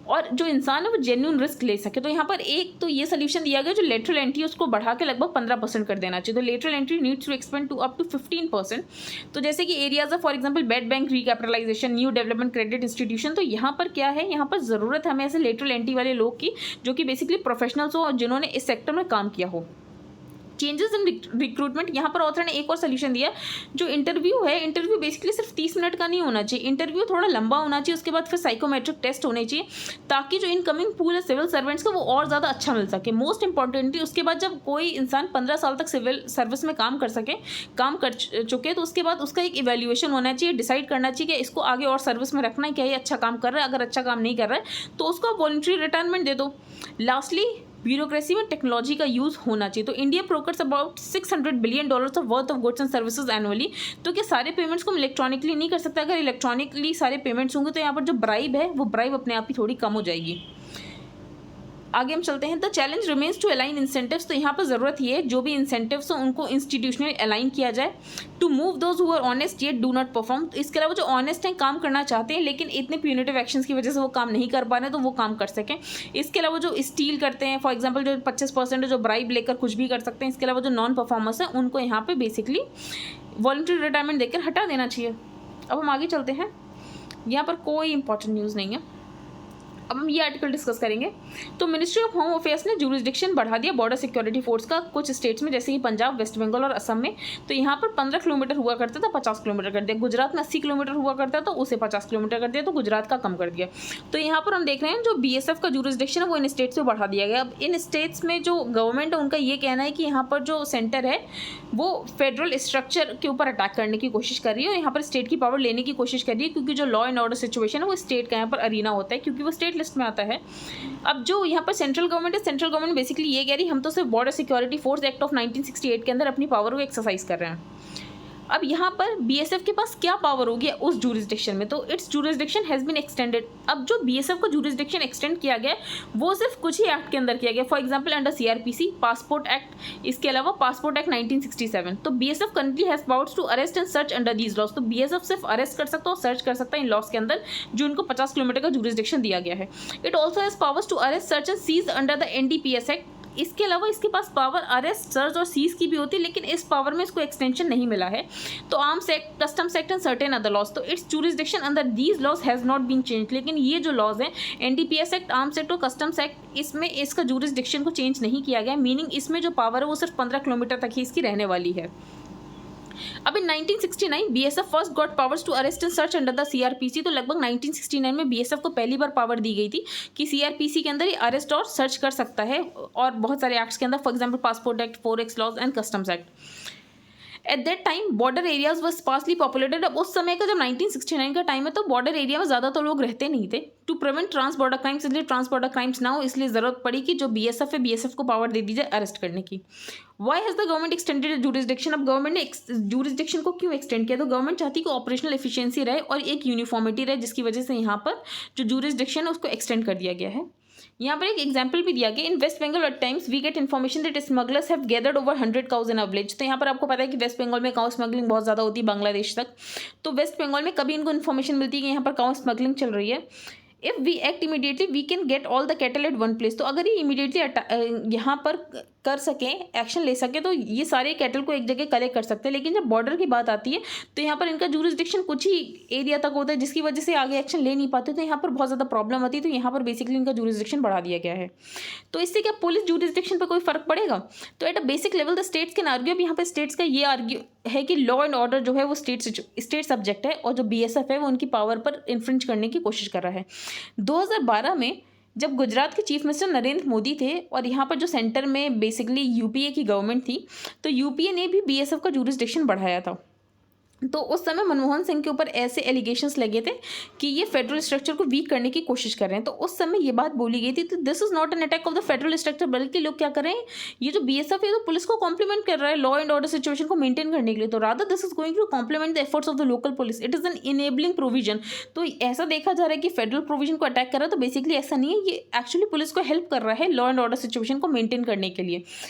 Speaker 1: और जो इंसान है वो जेन्युइन रिस्क ले सके। तो यहाँ पर एक तो ये सोल्यूशन दिया गया, जो लेटरल एंट्री उसको बढ़ा के लगभग 15% कर देना चाहिए। तो lateral entry needs to expand to up to 15%। तो जैसे कि areas of for example bad bank recapitalisation, new development credit institution. तो यहाँ पर क्या है, यहाँ पर ज़रूरत है हमें ऐसे लेटरल एंट्री वाले लोग की जो कि बेसिकली प्रोफेशनल्स हो और जिन्होंने इस सेक्टर में काम किया हो। चेंजेस इन रिक्रूटमेंट, यहाँ पर ऑथर ने एक और सोल्यूशन दिया, जो इंटरव्यू है, इंटरव्यू बेसिकली सिर्फ 30 मिनट का नहीं होना चाहिए, इंटरव्यू थोड़ा लंबा होना चाहिए, उसके बाद फिर साइकोमेट्रिक टेस्ट होने चाहिए, ताकि जो इनकमिंग पूल है सिविल सर्वेंट्स का वो और ज़्यादा अच्छा मिल सके। मोस्ट इंपॉर्टेंटली उसके बाद जब कोई इंसान 15 साल तक सिविल सर्विस में काम कर चुके, तो उसके बाद उसका एक इवेल्युएशन होना चाहिए, डिसाइड करना चाहिए कि इसको आगे और सर्विस में रखना है, क्या ये अच्छा काम कर रहा है, अगर अच्छा काम नहीं कर रहा है तो उसको वॉलंटरी रिटायरमेंट दे दो। लास्टली, ब्यूरोक्रेसी में टेक्नोलॉजी का यूज़ होना चाहिए। तो India procures about $600 billion of worth of goods and services annually. तो क्या सारे पेमेंट्स को हम इलेक्ट्रॉनिकली नहीं कर सकते? अगर इलेक्ट्रॉनिकली सारे पेमेंट्स होंगे तो यहाँ पर जो ब्राइब है वो ब्राइब अपने आप ही थोड़ी कम हो जाएगी। आगे हम चलते हैं। The challenge remains to align incentives. तो यहाँ पर ज़रूरत ये है जो भी इंसेंटिव्स हो उनको इंस्टीट्यूशनली अलाइन किया जाए। To move those who are honest yet do not perform. तो इसके अलावा जो ऑनेस्ट हैं, काम करना चाहते हैं लेकिन इतने प्यूनिटिव एक्शंस की वजह से वो काम नहीं कर पा रहे हैं, तो वो काम कर सकें। इसके अलावा जो स्टील करते हैं, फॉर एग्जाम्पल जो 25% जो ब्राइब लेकर कुछ भी कर सकते हैं। इसके अलावा जो नॉन परफॉर्मर्स हैं उनको यहाँ पर बेसिकली वॉलंटरी रिटायरमेंट देकर हटा देना चाहिए। अब हम आगे चलते हैं। यहाँ पर कोई इंपॉर्टेंट न्यूज़ नहीं है, अब हम ये आर्टिकल डिस्कस करेंगे। तो मिनिस्ट्री ऑफ होम अफेयर्स ने ज्यूरिसडिक्शन बढ़ा दिया बॉर्डर सिक्योरिटी फोर्स का कुछ स्टेट्स में, जैसे कि पंजाब, वेस्ट बंगाल और असम में। तो यहाँ पर 15 किलोमीटर हुआ करता था, 50 किलोमीटर कर दिया। गुजरात में 80 किलोमीटर हुआ करता था, उसे 50 किलोमीटर कर दिया, तो गुजरात का कम कर दिया। तो यहाँ पर हम देख रहे हैं जो BSF का ज्यूरिसडिक्शन है वो इन स्टेट्स से बढ़ा दिया गया। अब इन स्टेट्स में जो गवर्नमेंट है उनका ये कहना है कि यहाँ पर जो सेंटर है वो फेडरल स्ट्रक्चर के ऊपर अटैक करने की कोशिश कर रही है और यहाँ पर स्टेट की पावर लेने की कोशिश कर रही है, क्योंकि जो लॉ एंड ऑर्डर सिचुएशन है वो स्टेट का यहाँ पर अरीना होता है, क्योंकि वो स्टेट लिस्ट में आता है। अब जो यहाँ पर सेंट्रल गवर्नमेंट है, सेंट्रल गवर्नमेंट बेसिकली ये कह रही है हम तो सिर्फ border security force act of 1968 के अंदर अपनी पावर को एक्सरसाइज कर रहे हैं। अब यहाँ पर BSF के पास क्या पावर होगी उस ज्यूरिसडिक्शन में? तो its jurisdiction has been extended. अब जो BSF का ज्यूरिसडिक्शन एक्सटेंड किया गया वो सिर्फ कुछ ही एक्ट के अंदर किया गया। For example under CRPC, passport act, इसके अलावा पासपोर्ट एक्ट 1967। तो BSF currently has powers to arrest and search under these laws. तो BSF सिर्फ अरेस्ट कर सकता है और सर्च कर सकता है इन लॉज के अंदर, जो इनको 50 किलोमीटर का ज्यूरिसडिक्शन दिया गया है। It also has powers to arrest, search and seize under the NDPS act. इसके अलावा इसके पास पावर अरेस्ट, सर्च और सीज की भी होती है, लेकिन इस पावर में इसको एक्सटेंशन नहीं मिला है। तो Arms Act, Customs Act and certain other laws. तो its jurisdiction under these laws has not been change. लेकिन ये जो लॉज हैं NDPS एक्ट, आर्म्स एक्ट और कस्टम्स एक्ट, इसमें इसका ज्यूरिसडिक्शन को चेंज नहीं किया गया। मीनिंग इसमें जो पावर है वो सिर्फ 15 किलोमीटर तक ही इसकी रहने वाली है। अब in 1969 BSF first got powers to arrest and search under the CRPC। तो लगभग 1969 में BSF को पहली बार पावर दी गई थी कि CRPC के अंदर ये अरेस्ट और सर्च कर सकता है, और बहुत सारे एक्ट्स के अंदर, for example passport act, forex laws and customs act. At that time border areas was sparsely populated. अब उस समय का जब 1969 का टाइम है तो बॉर्डर एरिया में ज़्यादातर लोग रहते नहीं थे। To prevent trans border crimes, इसलिए ट्रांस बॉर्डर क्राइम्स ना हो, इसलिए ज़रूरत पड़ी कि जो BSF है BSF को पावर दे दी जाए अरेस्ट करने की। Why has the government extended jurisdiction? अब गवर्नमेंट ने ज्यूरिसडिक्शन को क्यों एक्सटेंड किया? तो गवर्नमेंट चाहती कि ऑपरेशनल एफिशिएंसी रहे और एक यूनिफॉर्मिटी रहे, जिसकी वजह से यहाँ पर जो ज्यूरिसडिक्शन है उसको एक्सटेंड कर दिया गया है। यहाँ पर एक एग्जाम्पल भी दिया गया। In West Bengal at times we get information that smugglers have gathered over 100 cows in a village. तो यहाँ पर आपको पता है कि वेस्ट बंगाल में काउ स्मगलिंग बहुत ज़्यादा होती है बांग्लादेश तक। तो वेस्ट बंगाल में कभी इनको इन्फॉर्मेशन मिलती है कि यहाँ पर काउ स्मगलिंग चल रही है। If we act immediately we can get all the cattle at one place. तो अगर ये इमीडिएटली यहाँ पर कर सकें, एक्शन ले सकें, तो ये सारे कैटल को एक जगह कलेक्ट कर सकते हैं। लेकिन जब बॉर्डर की बात आती है तो यहाँ पर इनका ज्यूरिसडिक्शन कुछ ही एरिया तक होता है, जिसकी वजह से आगे एक्शन ले नहीं पाते, तो यहाँ पर बहुत ज़्यादा प्रॉब्लम आती है। तो यहाँ पर बेसिकली इनका ज्यूरिसडिक्शन बढ़ा दिया गया है। तो इससे क्या पुलिस ज्यूरिसडिक्शन पर कोई फर्क पड़ेगा? तो at a basic level the states can argue. अब यहाँ पर स्टेट्स का ये आर्ग्यू है कि लॉ एंड ऑर्डर जो है वो स्टेट सब्जेक्ट है, और जो BSF है वो उनकी पावर पर इन्फ्रिंज करने की कोशिश कर रहा है। 2012 में जब गुजरात के चीफ मिनिस्टर नरेंद्र मोदी थे और यहाँ पर जो सेंटर में बेसिकली UPA की गवर्नमेंट थी, तो UPA ने भी BSF का ज्यूरिसडिक्शन बढ़ाया था। तो उस समय मनमोहन सिंह के ऊपर ऐसे एलिगेशंस लगे थे कि ये फेडरल स्ट्रक्चर को वीक करने की कोशिश कर रहे हैं। तो उस समय ये बात बोली गई थी, तो this is not an attack of the federal structure, बल्कि लोग क्या कर रहे हैं, ये जो BSF है तो पुलिस को कॉम्प्लीमेंट कर रहा है लॉ एंड ऑर्डर सिचुएशन को मेंटेन करने के लिए। तो rather this is going to complement the efforts of the local police, it is an enabling provision. तो ऐसा देखा जा रहा है कि फेडरल प्रोविजन को अटैक कर रहा है, तो बेसिकली ऐसा नहीं है, ये एक्चुअली पुलिस को हेल्प कर रहा है लॉ एंड ऑर्डर सिचुएशन को मेंटेन करने के लिए।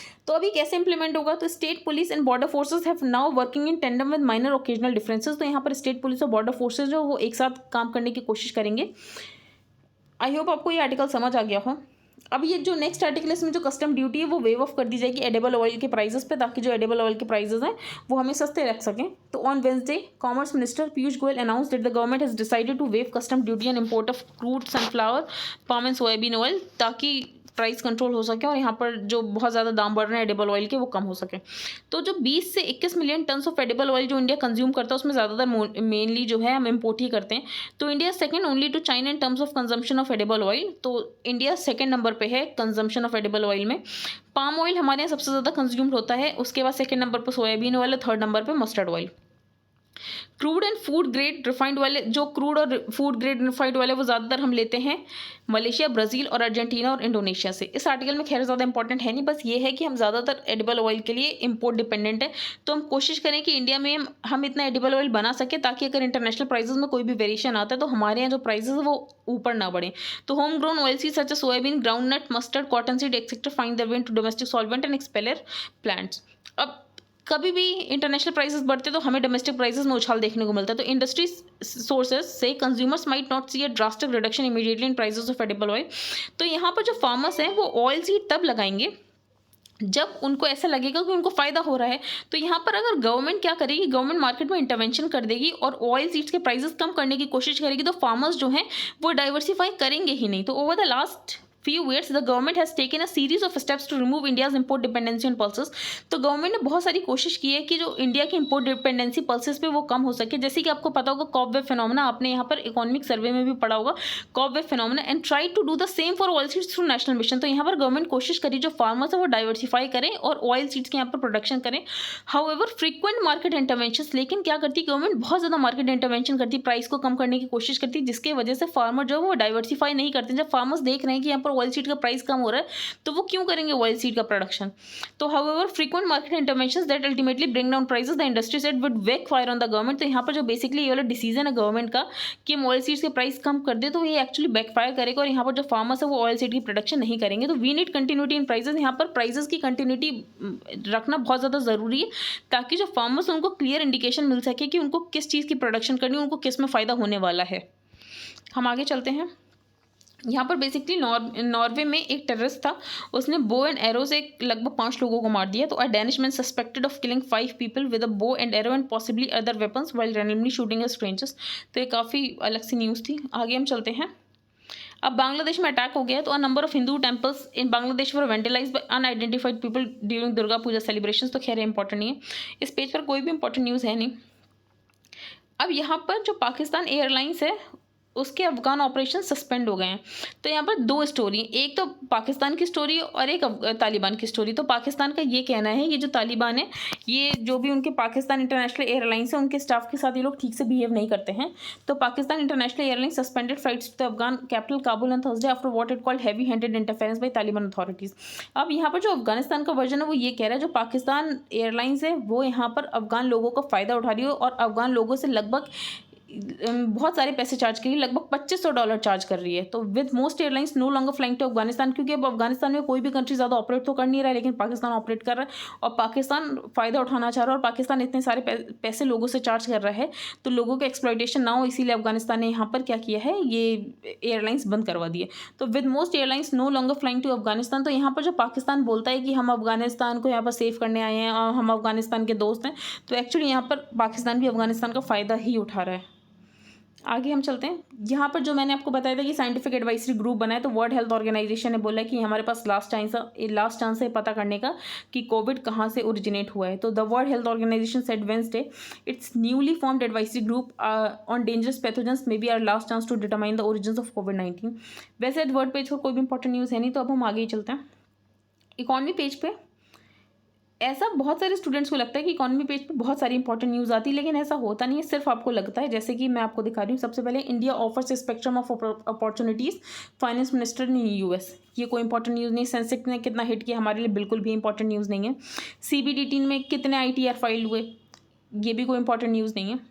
Speaker 1: तो अभी कैसे इंप्लीमेंट होगा? तो state police and border forces have now working in tandem with minor occasional differences. तो यहाँ पर स्टेट पुलिस और बॉर्डर फोर्सेस जो वो एक साथ काम करने की कोशिश करेंगे। आई होप आपको ये आर्टिकल समझ आ गया हो। अब ये जो नेक्स्ट आर्टिकल है इसमें जो कस्टम ड्यूटी है वो वेव ऑफ कर दी जाएगी एडिबल ऑयल के प्राइजेस पे, ताकि जो एडिबल ऑयल के प्राइजेस हैं वो हमें सस्ते रख सकें। तो on Wednesday commerce minister Piyush Goyal announce that the government has decided to waive custom duty on import of crude sunflower, palm and soybean oil, ताकि प्राइस कंट्रोल हो सके और यहाँ पर जो बहुत ज़्यादा दाम बढ़ रहे हैं एडिबल ऑयल के वो कम हो सके। तो जो 20 से 21 million tons of edible oil जो इंडिया कंज्यूम करता है उसमें ज़्यादातर मेनली जो है हम इम्पोर्ट ही करते हैं। तो India second only to China in terms of consumption of edible oil. तो इंडिया सेकंड नंबर पे है कंजम्पशन ऑफ एडिबल ऑयल में। पाम ऑयल हमारे यहाँ सबसे ज़्यादा कंज्यूम्ड होता है, उसके बाद सेकंड नंबर पर सोयाबीन ऑयल, थर्ड नंबर पर mustard oil. Crude and food grade refined oil, जो क्रूड और फूड ग्रेड रिफाइंड ऑयल है वो ज़्यादातर हम लेते हैं मलेशिया, ब्राज़ील और अर्जेंटीना और इंडोनेशिया से। इस आर्टिकल में खैर ज़्यादा इंपॉर्टेंट है नहीं, बस ये है कि हम ज़्यादातर एडिबल ऑयल के लिए इम्पोर्ट डिपेंडेंट है। तो हम कोशिश करें कि इंडिया में हम इतना एडिबल ऑयल बना सके ताकि अगर इंटरनेशनल प्राइसेस में कोई भी वेरिएशन आता है तो हमारे यहाँ जो प्राइसेस है वो ऊपर ना बढ़े। तो home grown oil seed such as soybean, groundnut, mustard, cotton seed etcetera find their way into domestic solvent and expeller plants. अब कभी भी इंटरनेशनल प्राइसेस बढ़ते तो हमें डोमेस्टिक प्राइसेस में उछाल देखने को मिलता है। तो इंडस्ट्री सोर्सेज से consumers might not see a drastic reduction immediately in prices of edible oil. तो यहाँ पर जो फार्मर्स हैं वो ऑयल सीड तब लगाएंगे जब उनको ऐसा लगेगा कि उनको फ़ायदा हो रहा है। तो यहाँ पर अगर गवर्नमेंट क्या करेगी, गवर्नमेंट मार्केट में इंटरवेंशन कर देगी और ऑयल सीड्स के प्राइसेस कम करने की कोशिश करेगी, तो फार्मर्स जो हैं वो डाइवर्सिफाई करेंगे ही नहीं। तो over the last few years the government has taken a series of steps to remove India's import dependency on pulses। तो गवर्नमेंट ने बहुत सारी कोशिश की है कि जो इंडिया की इंपोर्ट डिपेंडेंसी पल्सेस पे वो कम हो सके। जैसे कि आपको पता होगा कॉबवेब फिनोमेना, आपने यहाँ पर इकोनॉमिक सर्वे में भी पढ़ा होगा cobweb phenomena, and try to do the same for oil seeds through national mission. तो यहाँ पर गवर्नमेंट कोशिश करी जो फार्मर्स है वो डाइवर्सिफाई करें और ऑयल सीड्स के यहाँ पर प्रोडक्शन करें। हाउएवर फ्रीक्वेंट मार्केट इंटरवेंशन, लेकिन क्या करती गवर्नमेंट, बहुत ज़्यादा मार्केट इंटरवेंशन करती, प्राइस को कम करने की कोशिश करती, जिसकी वजह से फार्मर जो है वो डाइवर्सिफाई नहीं करते। जब फार्मर्स देख रहे हैं कि यहाँ पर ऑयल सीड का प्राइस कम हो रहा है तो वो क्यों करेंगे ऑयल सीड का प्रोडक्शन। तो however frequent market interventions that ultimately bring down prices the industry said would backfire on the government. तो यहाँ पर जो बेसिकली ये वाला डिसीजन है गवर्नमेंट का कि हम ऑयल सीड्स के प्राइस कम कर दे तो ये एक्चुअली बैकफायर करेगा और यहाँ पर जो फार्मर्स है वो ऑयल सीड की प्रोडक्शन नहीं करेंगे। तो we need continuity in prices. यहाँ पर प्राइसेस की कंटिन्यूटी रखना बहुत ज़्यादा ज़रूरी है ताकि जो फार्मर्स उनको क्लियर इंडिकेशन मिल सके कि उनको किस चीज़ की प्रोडक्शन करनी है, उनको किस में फ़ायदा होने वाला है। हम आगे चलते हैं। यहाँ पर बेसिकली नॉर्वे में एक टेररिस्ट था, उसने बो एंड एरो से लगभग 5 लोगों को मार दिया। तो a Danish man suspected of killing 5 people with a bow and arrow and possibly other weapons while randomly shooting at strangers. तो ये काफ़ी अलग सी न्यूज़ थी। आगे हम चलते हैं। अब बांग्लादेश में अटैक हो गया तो a number of Hindu temples in Bangladesh were vandalised by unidentified people during Durga Puja celebrations. तो खैर इंपॉर्टेंट नहीं है, इस पेज पर कोई भी इंपॉर्टेंट न्यूज़ है नहीं। अब यहाँ पर जो पाकिस्तान एयरलाइंस है उसके अफगान ऑपरेशन सस्पेंड हो गए हैं। तो यहाँ पर 2 स्टोरी, एक तो पाकिस्तान की स्टोरी और एक तालिबान की स्टोरी। तो पाकिस्तान का ये कहना है, ये जो तालिबान है ये जो भी उनके पाकिस्तान इंटरनेशनल एयरलाइंस है उनके स्टाफ के साथ ये लोग ठीक से बिहेव नहीं करते हैं। तो Pakistan International Airlines suspended flights to the Afghan capital Kabul on Thursday after what it called heavy handed interference by Taliban authorities. अब यहाँ पर जो अफगानिस्तान का वर्जन है वो ये कह रहा है जो पाकिस्तान एयरलाइंस है वो यहाँ पर अफगान लोगों का फ़ायदा उठा रही है और अफगान लोगों से लगभग बहुत सारे पैसे चार्ज कर रही है, लगभग $2500 चार्ज कर रही है। तो with most airlines no longer flying to Afghanistan, क्योंकि अब अफगानिस्तान में कोई भी कंट्री ज़्यादा ऑपरेट तो कर नहीं रहा है लेकिन पाकिस्तान ऑपरेट कर रहा है और पाकिस्तान फ़ायदा उठाना चाह रहा है और पाकिस्तान इतने सारे पैसे लोगों से चार्ज कर रहा है तो लोगों का एक्सप्लॉयटेशन ना हो, इसीलिए अफगानिस्तान ने यहाँ पर क्या किया है, ये एयरलाइंस बंद करवा दिए। तो with most airlines no longer flying to Afghanistan. तो यहाँ पर जो पाकिस्तान बोलता है कि हम अफगानिस्तान को यहाँ पर सेव करने आए हैं और हम अफगानिस्तान के दोस्त हैं, तो एक्चुअली यहाँ पर पाकिस्तान भी अफगानिस्तान का फ़ायदा ही उठा रहा है। आगे हम चलते हैं। यहाँ पर जो मैंने आपको बताया था कि साइंटिफिक एडवाइजरी ग्रुप बना है, तो वर्ल्ड हेल्थ ऑर्गेनाइजेशन ने बोला कि हमारे पास लास्ट चांस है पता करने का कि कोविड कहाँ से ओरिजिनेट हुआ है। तो the world health organization said Wednesday its newly formed advisory group on dangerous pathogens may be our last chance to determine the origins of कोविड-19। वैसे वर्ड पेज पर कोई भी इंपॉर्टेंट न्यूज़ है नहीं, तो अब हम आगे ही चलते हैं। इकॉनमी पेज पे ऐसा बहुत सारे स्टूडेंट्स को लगता है कि इकॉनमी पेज पे बहुत सारी इंपॉर्टेंट न्यूज़ आती है, लेकिन ऐसा होता नहीं है, सिर्फ आपको लगता है। जैसे कि मैं आपको दिखा रही हूँ। सबसे पहले India offers spectrum of opportunities, finance minister in US. ये कोई इंपॉर्टेंट न्यूज़ नहीं। सेंसेक्स ने कितना हिट किया हमारे लिए बिल्कुल भी इंपॉर्टेंट न्यूज़ नहीं है। CBDT में कितने ITR फाइल हुए, ये भी कोई इंपॉर्टेंट न्यूज़ नहीं है।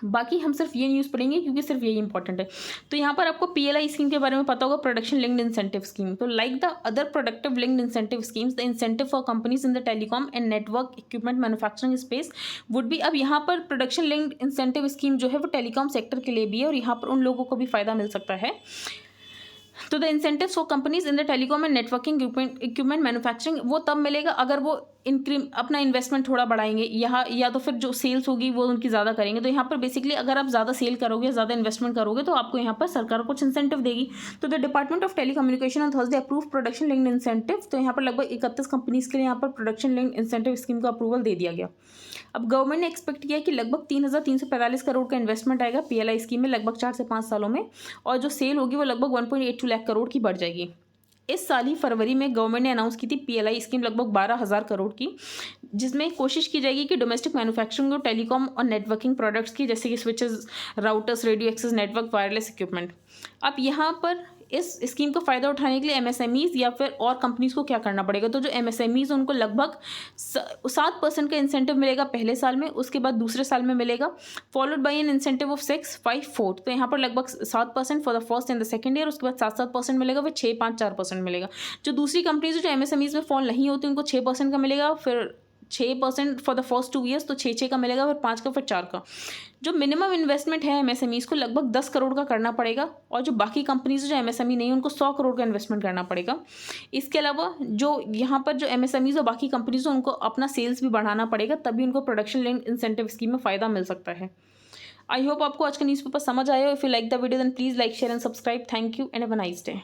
Speaker 1: बाकी हम सिर्फ ये न्यूज़ पढ़ेंगे क्योंकि सिर्फ यही इंपॉर्टेंट है। तो यहाँ पर आपको PLI स्कीम के बारे में पता होगा, प्रोडक्शन लिंक्ड इंसेंटिव स्कीम। तो like the other productive linked incentive schemes the incentive for companies in the telecom and network equipment manufacturing space would be. अब यहाँ पर प्रोडक्शन लिंक्ड इंसेंटिव स्कीम जो है वो टेलीकॉम सेक्टर के लिए भी है और यहाँ पर उन लोगों को भी फ़ायदा मिल सकता है तो the incentives for companies in the telecom and networking equipment manufacturing वो तब मिलेगा अगर वो अपना इन्वेस्टमेंट थोड़ा बढ़ाएंगे, यहाँ या तो फिर जो सेल्स होगी वो उनकी ज़्यादा करेंगे। तो यहाँ पर बेसिकली अगर आप ज़्यादा सेल करोगे, ज़्यादा इन्वेस्टमेंट करोगे तो आपको यहाँ पर सरकार कुछ इंसेंटिव देगी। तो the department of telecommunication on Thursday approve production linked incentive. तो यहाँ पर लगभग 31 कंपनीज के लिए यहाँ पर प्रोडक्शन लिंक्ड इंसेंटिव स्कीम का अप्रूवल दे दिया गया। अब गवर्नमेंट ने एक्सपेक्ट किया कि लगभग 3,345 करोड़ का इन्वेस्टमेंट आएगा PLI स्कीम में लगभग 4 से 5 सालों में, और जो सेल होगी वो लगभग 1.82 लाख करोड़ की बढ़ जाएगी। इस साल ही फरवरी में गवर्नमेंट ने अनाउंस की थी PLI स्कीम लगभग 12,000 करोड़ की, जिसमें कोशिश की जाएगी कि डोमेस्टिक मैन्युफैक्चरिंग और टेलीकॉम और नेटवर्किंग प्रोडक्ट्स की, जैसे कि switches, routers, radio access network, wireless equipment. अब यहाँ पर इस स्कीम का फ़ायदा उठाने के लिए MSMEs या फिर और कंपनीज को क्या करना पड़ेगा, तो जो MSMEs उनको लगभग 7% का इंसेंटिव मिलेगा पहले साल में, उसके बाद दूसरे साल में मिलेगा, followed by N incentive of 654। तो यहाँ पर लगभग 7% for the first and the second year, उसके बाद 7% मिलेगा, फिर 6-5-4% मिलेगा। जो दूसरी कंपनीज जो MSMEs में फॉल नहीं होती उनको 6% का मिलेगा, फिर 6% फॉर द फर्स्ट 2 ईयर्स, तो 6 का मिलेगा, फिर 5 का, फिर 4 का। जो मिनिमम इन्वेस्टमेंट है MSMEs को लगभग 10 करोड़ का करना पड़ेगा, और जो बाकी कंपनीज जो MSME नहीं है उनको 100 करोड़ का इन्वेस्टमेंट करना पड़ेगा। इसके अलावा जो यहाँ पर जो MSMEs और बाकी कंपनीज उनको अपना सेल्स भी बढ़ाना पड़ेगा, तभी उनको प्रोडक्शन लिंक्ड इंसेंटिव स्कीम में फ़ायदा मिल सकता है। आई होप आपको आज का न्यूज़पेपर समझ आया हो। If you like the video then please like, share and subscribe. Thank you and have a nice day.